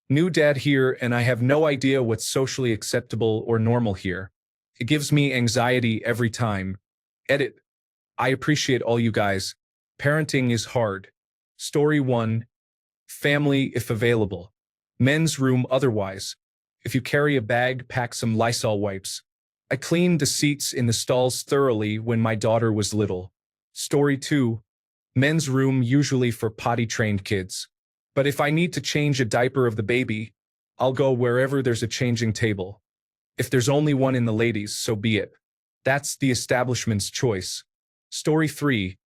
New dad here, and I have no idea what's socially acceptable or normal here. It gives me anxiety every time. Edit. I appreciate all you guys. Parenting is hard. Story 1. Family if available. Men's room otherwise. If you carry a bag, pack some Lysol wipes. I cleaned the seats in the stalls thoroughly when my daughter was little. Story 2. Men's room usually for potty-trained kids. But if I need to change a diaper of the baby, I'll go wherever there's a changing table. If there's only one in the ladies, so be it. That's the establishment's choice. Story 3.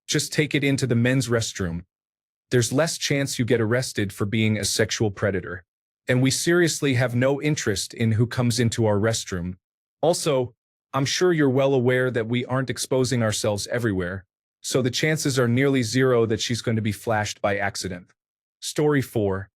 Just take it into the men's restroom. There's less chance you get arrested for being a sexual predator. And we seriously have no interest in who comes into our restroom. Also, I'm sure you're well aware that we aren't exposing ourselves everywhere, so the chances are nearly zero that she's going to be flashed by accident. Story 4.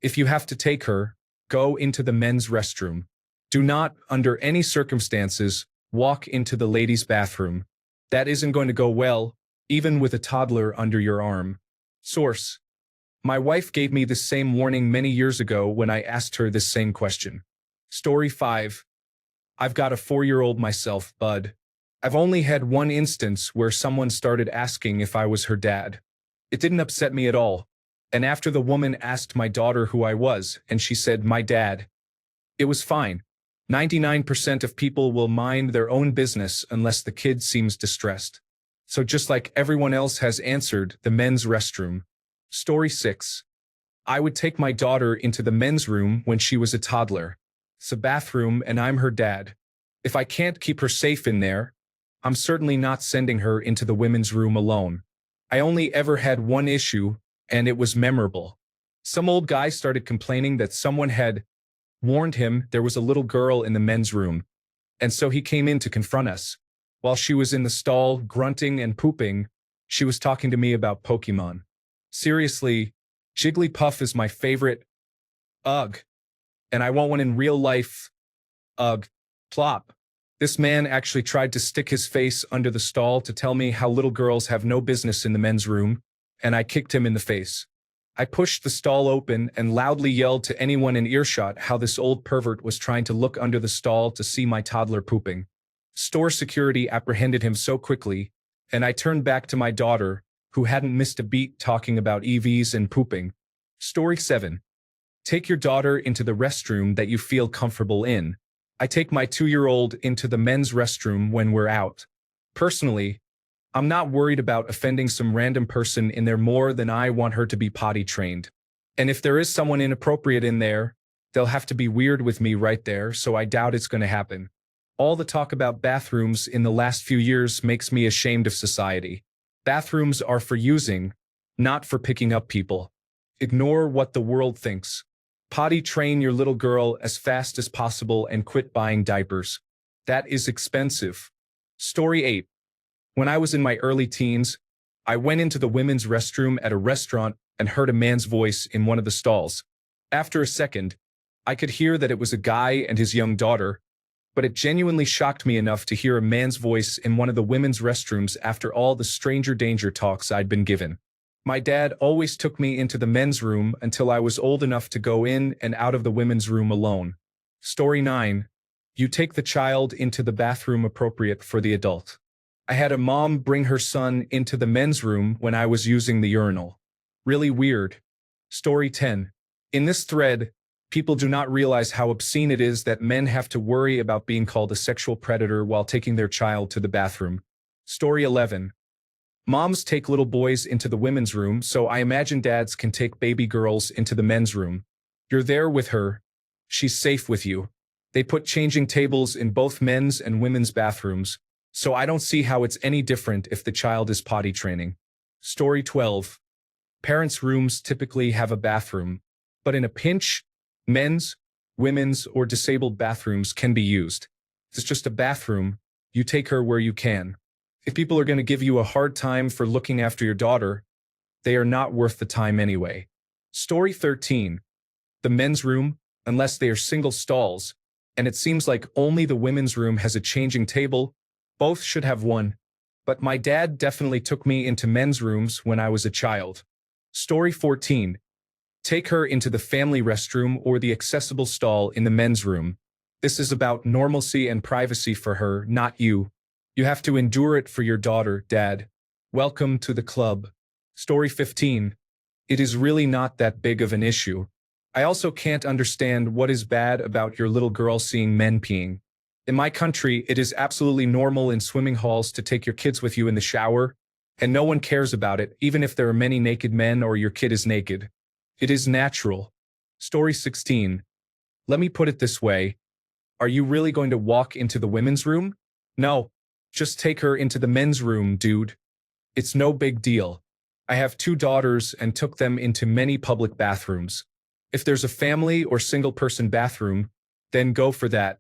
If you have to take her, go into the men's restroom. Do not, under any circumstances, walk into the ladies' bathroom. That isn't going to go well, even with a toddler under your arm. Source. My wife gave me the same warning many years ago when I asked her this same question. Story 5. I've got a 4-year-old myself, bud. I've only had one instance where someone started asking if I was her dad. It didn't upset me at all. And after the woman asked my daughter who I was, and she said, "My dad," it was fine. 99% of people will mind their own business unless the kid seems distressed. So just like everyone else has answered, the men's restroom. Story 6. I would take my daughter into the men's room when she was a toddler. It's a bathroom and I'm her dad. If I can't keep her safe in there, I'm certainly not sending her into the women's room alone. I only ever had one issue, and it was memorable. Some old guy started complaining that someone had warned him there was a little girl in the men's room, and so he came in to confront us. While she was in the stall, grunting and pooping, she was talking to me about Pokemon. Seriously, Jigglypuff is my favorite. Ugh. And I want one in real life. Ugh. Plop. This man actually tried to stick his face under the stall to tell me how little girls have no business in the men's room, and I kicked him in the face. I pushed the stall open and loudly yelled to anyone in earshot how this old pervert was trying to look under the stall to see my toddler pooping. Store security apprehended him so quickly, and I turned back to my daughter, who hadn't missed a beat talking about EVs and pooping. Story 7. Take your daughter into the restroom that you feel comfortable in. I take my 2-year-old into the men's restroom when we're out. Personally, I'm not worried about offending some random person in there more than I want her to be potty trained. And if there is someone inappropriate in there, they'll have to be weird with me right there, so I doubt it's going to happen. All the talk about bathrooms in the last few years makes me ashamed of society. Bathrooms are for using, not for picking up people. Ignore what the world thinks. Potty train your little girl as fast as possible and quit buying diapers. That is expensive. Story 8. When I was in my early teens, I went into the women's restroom at a restaurant and heard a man's voice in one of the stalls. After a second, I could hear that it was a guy and his young daughter, but it genuinely shocked me enough to hear a man's voice in one of the women's restrooms after all the stranger danger talks I'd been given. My dad always took me into the men's room until I was old enough to go in and out of the women's room alone. Story 9. You take the child into the bathroom appropriate for the adult. I had a mom bring her son into the men's room when I was using the urinal. Really weird. Story 10. In this thread, people do not realize how obscene it is that men have to worry about being called a sexual predator while taking their child to the bathroom. Story 11. Moms take little boys into the women's room, so I imagine dads can take baby girls into the men's room. You're there with her. She's safe with you. They put changing tables in both men's and women's bathrooms, so I don't see how it's any different if the child is potty training. Story 12. Parents' rooms typically have a bathroom, but in a pinch, men's, women's, or disabled bathrooms can be used. It's just a bathroom. You take her where you can. If people are going to give you a hard time for looking after your daughter, they are not worth the time anyway. Story 13. The men's room, unless they are single stalls, and it seems like only the women's room has a changing table, both should have one. But my dad definitely took me into men's rooms when I was a child. Story 14. Take her into the family restroom or the accessible stall in the men's room. This is about normalcy and privacy for her, not you. You have to endure it for your daughter, Dad. Welcome to the club. Story 15. It is really not that big of an issue. I also can't understand what is bad about your little girl seeing men peeing. In my country, it is absolutely normal in swimming halls to take your kids with you in the shower, and no one cares about it, even if there are many naked men or your kid is naked. It is natural. Story 16. Let me put it this way. Are you really going to walk into the women's room? No. Just take her into the men's room, dude. It's no big deal. I have 2 daughters and took them into many public bathrooms. If there's a family or single-person bathroom, then go for that.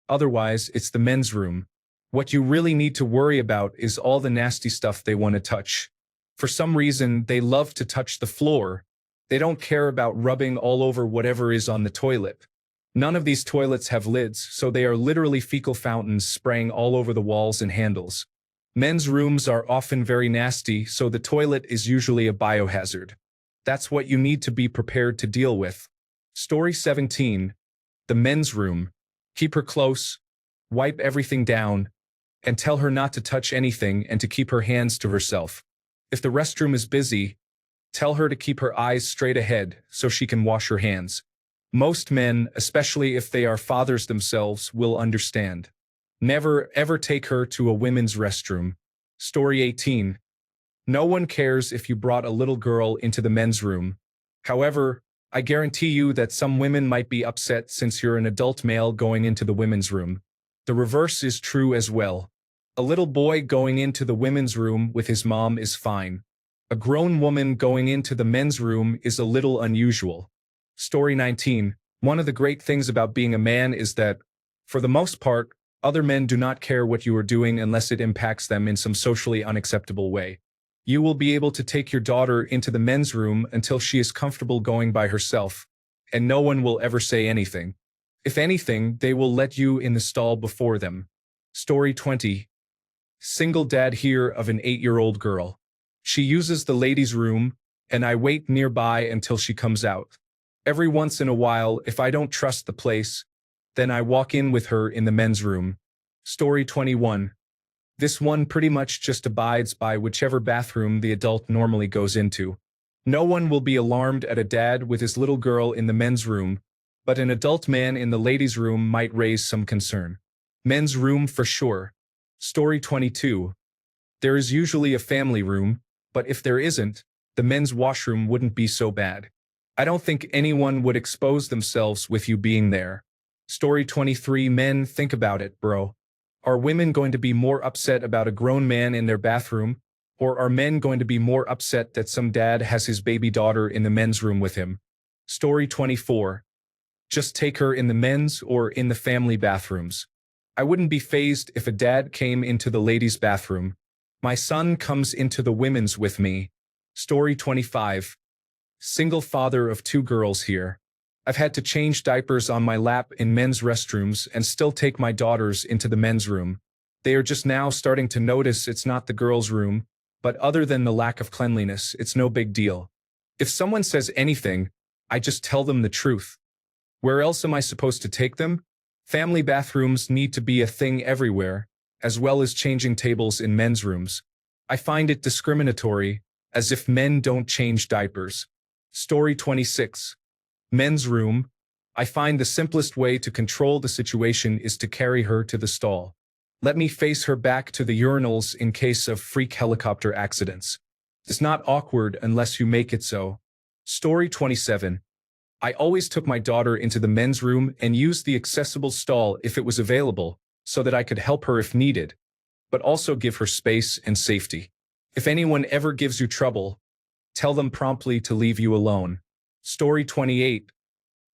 Otherwise, it's the men's room. What you really need to worry about is all the nasty stuff they want to touch. For some reason, they love to touch the floor. They don't care about rubbing all over whatever is on the toilet. None of these toilets have lids, so they are literally fecal fountains spraying all over the walls and handles. Men's rooms are often very nasty, so the toilet is usually a biohazard. That's what you need to be prepared to deal with. Story 17. The men's room. Keep her close, wipe everything down, and tell her not to touch anything and to keep her hands to herself. If the restroom is busy, tell her to keep her eyes straight ahead so she can wash her hands. Most men, especially if they are fathers themselves, will understand. Never, ever take her to a women's restroom. Story 18. No one cares if you brought a little girl into the men's room. However, I guarantee you that some women might be upset since you're an adult male going into the women's room. The reverse is true as well. A little boy going into the women's room with his mom is fine. A grown woman going into the men's room is a little unusual. Story 19. One of the great things about being a man is that, for the most part, other men do not care what you are doing unless it impacts them in some socially unacceptable way. You will be able to take your daughter into the men's room until she is comfortable going by herself, and no one will ever say anything. If anything, they will let you in the stall before them. Story 20. Single dad here of an 8-year-old girl. She uses the ladies' room, and I wait nearby until she comes out. Every once in a while, if I don't trust the place, then I walk in with her in the men's room. Story 21. This one pretty much just abides by whichever bathroom the adult normally goes into. No one will be alarmed at a dad with his little girl in the men's room, but an adult man in the ladies' room might raise some concern. Men's room for sure. Story 22. There is usually a family room, but if there isn't, the men's washroom wouldn't be so bad. I don't think anyone would expose themselves with you being there. Story 23. Men, think about it, bro. Are women going to be more upset about a grown man in their bathroom, or are men going to be more upset that some dad has his baby daughter in the men's room with him? Story 24. Just take her in the men's or in the family bathrooms. I wouldn't be fazed if a dad came into the ladies' bathroom. My son comes into the women's with me. Story 25. Single father of 2 girls here. I've had to change diapers on my lap in men's restrooms and still take my daughters into the men's room. They are just now starting to notice it's not the girls' room, but other than the lack of cleanliness, it's no big deal. If someone says anything, I just tell them the truth. Where else am I supposed to take them? Family bathrooms need to be a thing everywhere, as well as changing tables in men's rooms. I find it discriminatory, as if men don't change diapers. Story 26. Men's room. I find the simplest way to control the situation is to carry her to the stall. Let me face her back to the urinals in case of freak helicopter accidents. It's not awkward unless you make it so. Story 27. I always took my daughter into the men's room and used the accessible stall if it was available, so that I could help her if needed, but also give her space and safety. If anyone ever gives you trouble, tell them promptly to leave you alone. Story 28.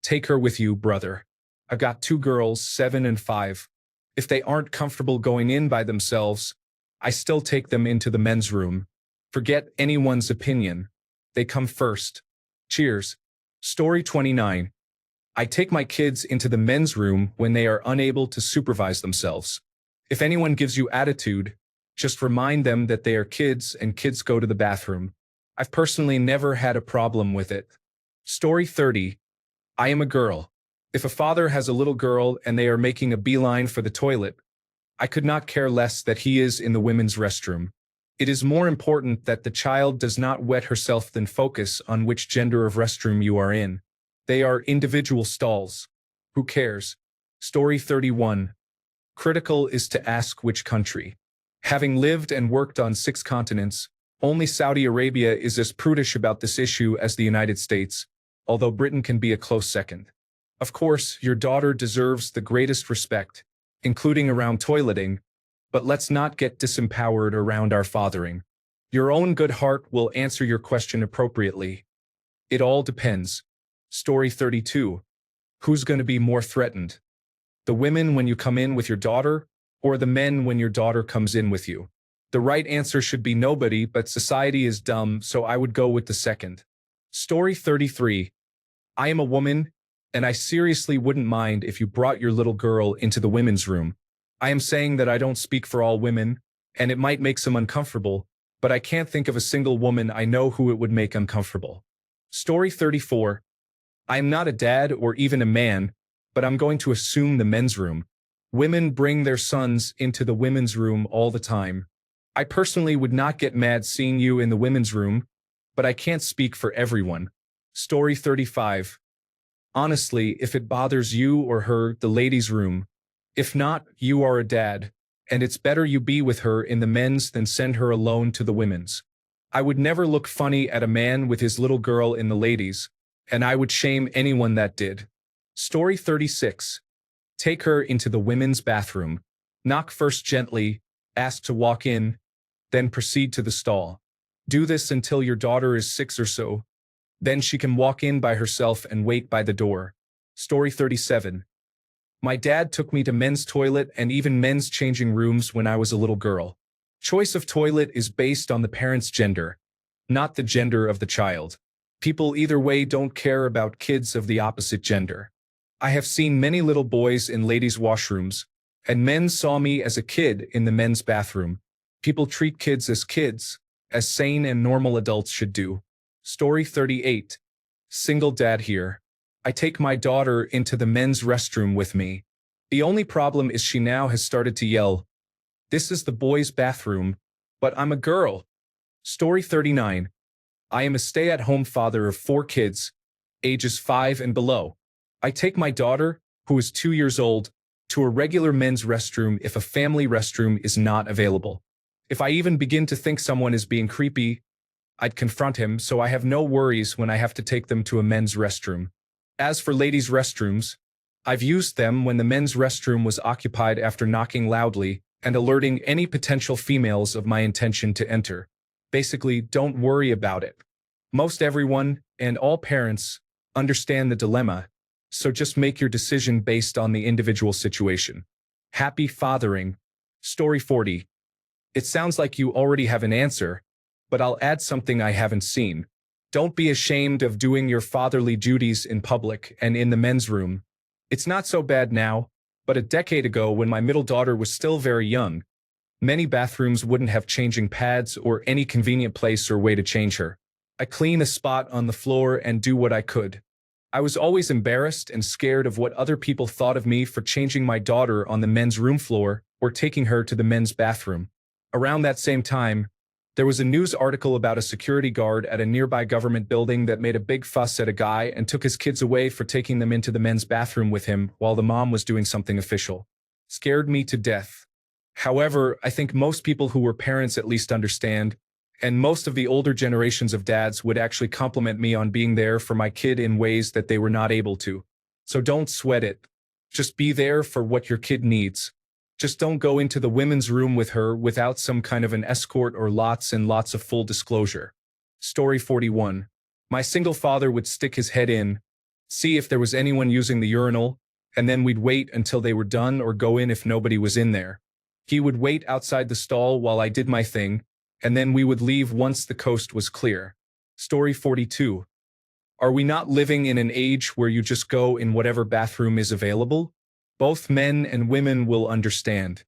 Take her with you, brother. I've got 2 girls, 7 and 5. If they aren't comfortable going in by themselves, I still take them into the men's room. Forget anyone's opinion. They come first. Cheers. Story 29. I take my kids into the men's room when they are unable to supervise themselves. If anyone gives you attitude, just remind them that they are kids and kids go to the bathroom. I've personally never had a problem with it. Story 30. I am a girl. If a father has a little girl and they are making a beeline for the toilet, I could not care less that he is in the women's restroom. It is more important that the child does not wet herself than focus on which gender of restroom you are in. They are individual stalls. Who cares? Story 31. Critical is to ask which country. Having lived and worked on 6 continents, only Saudi Arabia is as prudish about this issue as the United States, although Britain can be a close second. Of course, your daughter deserves the greatest respect, including around toileting, but let's not get disempowered around our fathering. Your own good heart will answer your question appropriately. It all depends. Story 32. Who's going to be more threatened? The women when you come in with your daughter, or the men when your daughter comes in with you? The right answer should be nobody, but society is dumb, so I would go with the second. Story 33. I am a woman, and I seriously wouldn't mind if you brought your little girl into the women's room. I am saying that I don't speak for all women, and it might make some uncomfortable, but I can't think of a single woman I know who it would make uncomfortable. Story 34. I am not a dad or even a man, but I'm going to assume the men's room. Women bring their sons into the women's room all the time. I personally would not get mad seeing you in the women's room, but I can't speak for everyone. Story 35. Honestly, if it bothers you or her, the ladies' room. If not, you are a dad, and it's better you be with her in the men's than send her alone to the women's. I would never look funny at a man with his little girl in the ladies, and I would shame anyone that did. Story 36. Take her into the women's bathroom. Knock first gently, ask to walk in, then proceed to the stall. Do this until your daughter is 6 or so. Then she can walk in by herself and wait by the door. Story 37. My dad took me to men's toilet and even men's changing rooms when I was a little girl. Choice of toilet is based on the parent's gender, not the gender of the child. People either way don't care about kids of the opposite gender. I have seen many little boys in ladies' washrooms, and men saw me as a kid in the men's bathroom. People treat kids, as sane and normal adults should do. Story 38. Single dad here. I take my daughter into the men's restroom with me. The only problem is she now has started to yell, "This is the boys' bathroom, but I'm a girl." Story 39. I am a stay-at-home father of 4 kids, ages 5 and below. I take my daughter, who is 2 years old, to a regular men's restroom if a family restroom is not available. If I even begin to think someone is being creepy, I'd confront him, so I have no worries when I have to take them to a men's restroom. As for ladies' restrooms, I've used them when the men's restroom was occupied after knocking loudly and alerting any potential females of my intention to enter. Basically, don't worry about it. Most everyone, and all parents, understand the dilemma, so just make your decision based on the individual situation. Happy fathering. Story 40. It sounds like you already have an answer, but I'll add something I haven't seen. Don't be ashamed of doing your fatherly duties in public and in the men's room. It's not so bad now, but a decade ago when my middle daughter was still very young, many bathrooms wouldn't have changing pads or any convenient place or way to change her. I clean a spot on the floor and do what I could. I was always embarrassed and scared of what other people thought of me for changing my daughter on the men's room floor or taking her to the men's bathroom. Around that same time, there was a news article about a security guard at a nearby government building that made a big fuss at a guy and took his kids away for taking them into the men's bathroom with him while the mom was doing something official. Scared me to death. However, I think most people who were parents at least understand, and most of the older generations of dads would actually compliment me on being there for my kid in ways that they were not able to. So don't sweat it. Just be there for what your kid needs. Just don't go into the women's room with her without some kind of an escort or lots and lots of full disclosure. Story 41. My single father would stick his head in, see if there was anyone using the urinal, and then we'd wait until they were done or go in if nobody was in there. He would wait outside the stall while I did my thing, and then we would leave once the coast was clear. Story 42. Are we not living in an age where you just go in whatever bathroom is available? Both men and women will understand.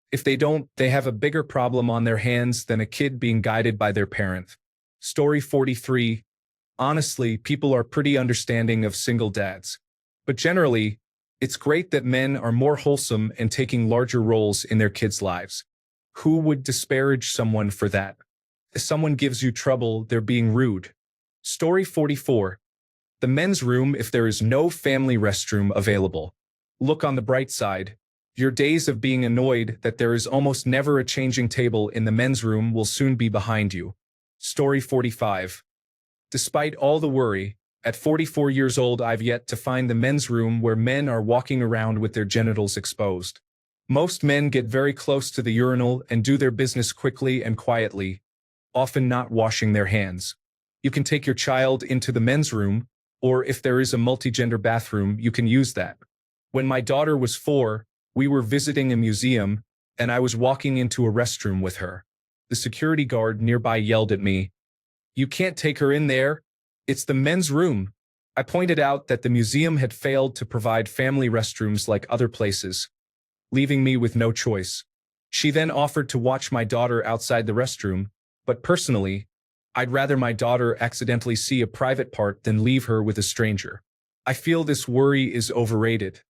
If they don't, they have a bigger problem on their hands than a kid being guided by their parent. Story 43. Honestly, people are pretty understanding of single dads. But generally, it's great that men are more wholesome and taking larger roles in their kids' lives. Who would disparage someone for that? If someone gives you trouble, they're being rude. Story 44. The men's room if there is no family restroom available. Look on the bright side. Your days of being annoyed that there is almost never a changing table in the men's room will soon be behind you. Story 45. Despite all the worry, at 44 years old I've yet to find the men's room where men are walking around with their genitals exposed. Most men get very close to the urinal and do their business quickly and quietly, often not washing their hands. You can take your child into the men's room, or if there is a multi-gender bathroom, you can use that. When my daughter was 4, we were visiting a museum, and I was walking into a restroom with her. The security guard nearby yelled at me, "You can't take her in there. It's the men's room." I pointed out that the museum had failed to provide family restrooms like other places, leaving me with no choice. She then offered to watch my daughter outside the restroom, but personally, I'd rather my daughter accidentally see a private part than leave her with a stranger. I feel this worry is overrated.